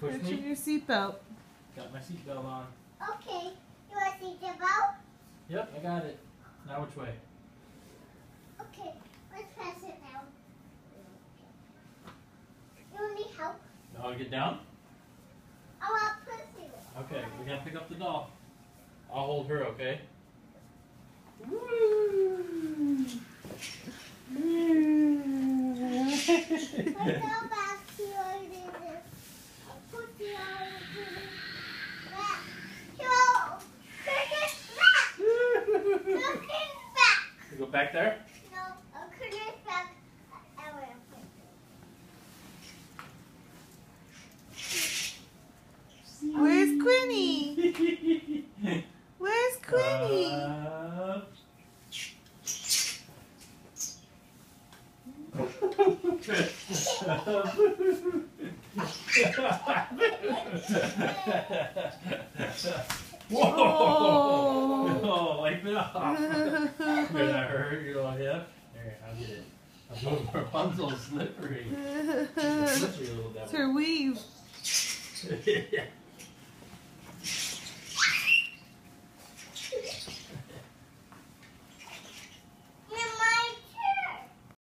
push Put me. your seatbelt. Got my seatbelt on. Okay. You want to see the belt? Yep, I got it. Now which way? Okay. Let's press it now. You need help? Now I get down? I want to push you. Okay, we gotta pick up the doll. I'll hold her, okay? I go back to your business. I'll put you on the back. Look back. You go back there? No, I'll put it back. I will put it. Where's Quinny? Where's Quinny? Whoa! Oh. Oh, wipe it off. Did that hurt? You're like, yeah? There, I'll get it. Oh, Rapunzel's slippery. Slippery little devil. It's her weave. Yeah.